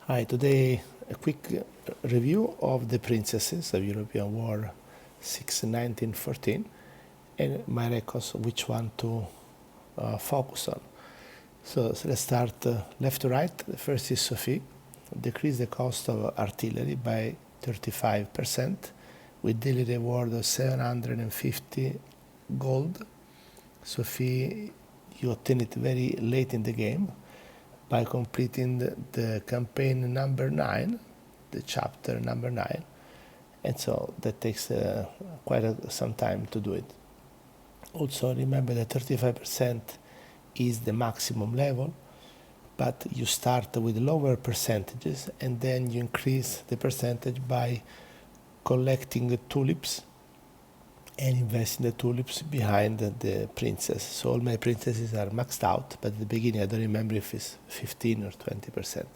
Hi, today a quick review of the princesses of European War 6 1914 and my records which one to focus on. So let's start left to right. The first is Sophie, decrease the cost of artillery by 35% with daily reward of 750 gold. Sophie, you obtain it very late in the game by completing the campaign number 9, the chapter number 9, and so that takes some time to do it. Also remember that 35% is the maximum level, but you start with lower percentages and then you increase the percentage by collecting tulips and investing the tulips behind the princess. So all my princesses are maxed out, but at the beginning I don't remember if it's 15 or 20%.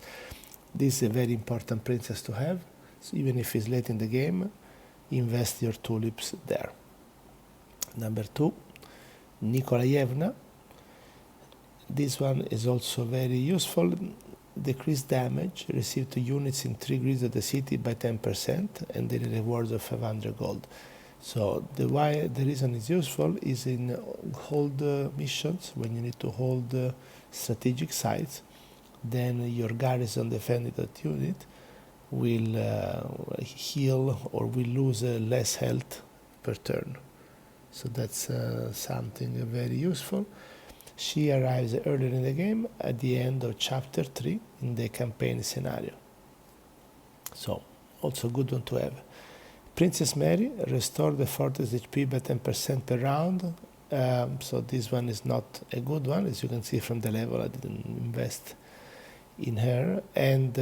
This is a very important princess to have, so even if it's late in the game, invest your tulips there. Number 2, Nicolaevna. This one is also very useful. Decrease damage received to units in 3 grids of the city by 10% and daily rewards of 500 gold. So the reason it's useful is in hold missions, when you need to hold strategic sites, then your garrison defended unit will heal or will lose less health per turn. So that's something very useful. She arrives earlier in the game at the end of chapter 3 in the campaign scenario. So also good one to have. Princess Mary, restore the fortress HP by 10% per round. So this one is not a good one. As you can see from the level, I didn't invest in her. And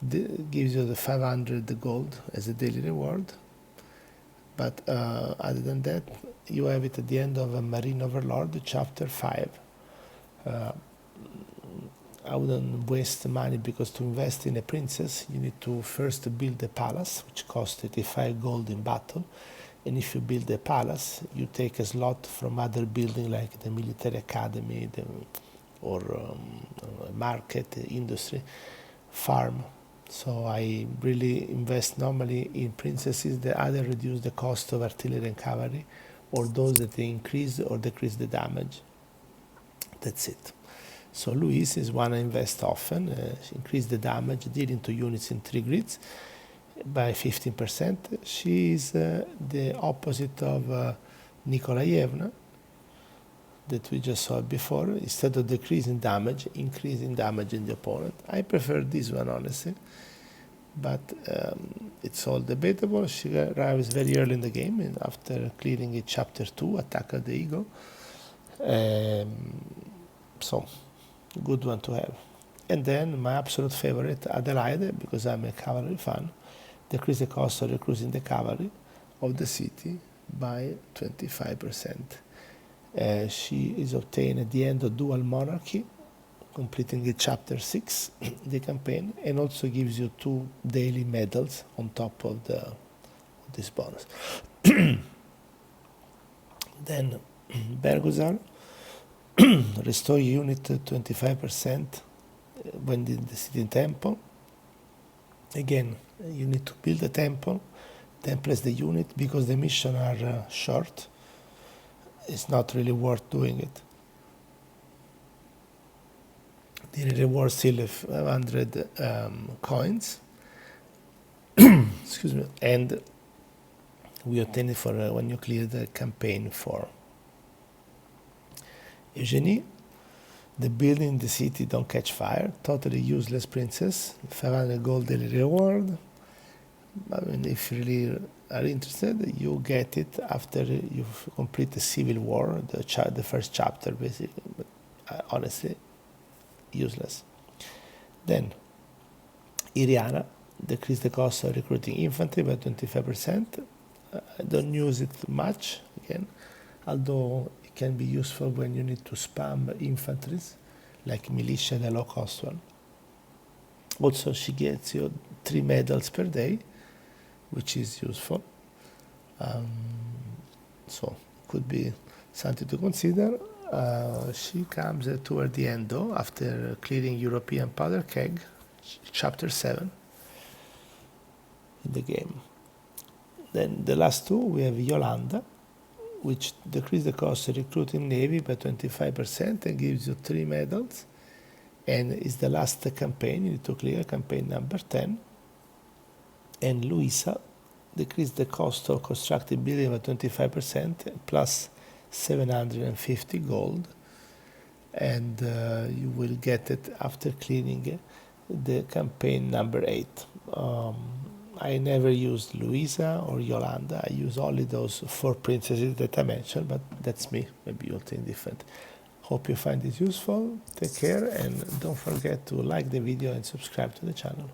gives you the 500 gold as a daily reward. But other than that, you have it at the end of a Marine Overlord, chapter 5. I wouldn't waste money because to invest in a princess, you need to first build a palace, which costs 85 gold in battle. And if you build a palace, you take a slot from other building like the military academy or market, industry, farm. So I really invest normally in princesses that either reduce the cost of artillery and cavalry, or those that they increase or decrease the damage. That's it. So Luisa is one I invest often. She increased the damage dealing to units in 3 grids by 15%. She is the opposite of Nicolaevna that we just saw before. Instead of decreasing damage, increasing damage in the opponent. I prefer this one honestly, but it's all debatable. She arrives very early in the game and after clearing it chapter 2, Attack of the Eagle. So good one to have. And then my absolute favorite, Adelaide, because I'm a cavalry fan, decrease the cost of recruiting the cavalry of the city by 25%. She is obtained at the end of Dual Monarchy, completing the chapter 6, the campaign, and also gives you 2 daily medals on top of this bonus. Then Bergozan, restore unit 25% when in the city temple. Again, you need to build a temple, then place the unit because the missions are short. It's not really worth doing it. The reward still 500 coins. Excuse me, and we obtain it for when you clear the campaign 4. Eugenie, the building in the city don't catch fire, totally useless princess, 500 gold daily reward. I mean, if you really are interested, you get it after you complete the civil war, the first chapter basically, but honestly, useless. Then, Iriana, decrease the cost of recruiting infantry by 25%. I don't use it much, again, although it can be useful when you need to spam infantries, like militia, the low-cost one. Also, she gets you 3 medals per day, which is useful. So, could be something to consider. She comes toward the end, though, after clearing European powder keg, chapter 7 in the game. Then the last two, we have Yolanda, which decreases the cost of recruiting Navy by 25% and gives you 3 medals. And is the last campaign, you need to clear campaign number 10. And Luisa decreased the cost of constructing building by 25% plus 750 gold. And you will get it after clearing the campaign number 8. I never used Luisa or Yolanda. I use only those 4 princesses that I mentioned, but that's me. Maybe you'll think different. Hope you find this useful. Take care and don't forget to like the video and subscribe to the channel.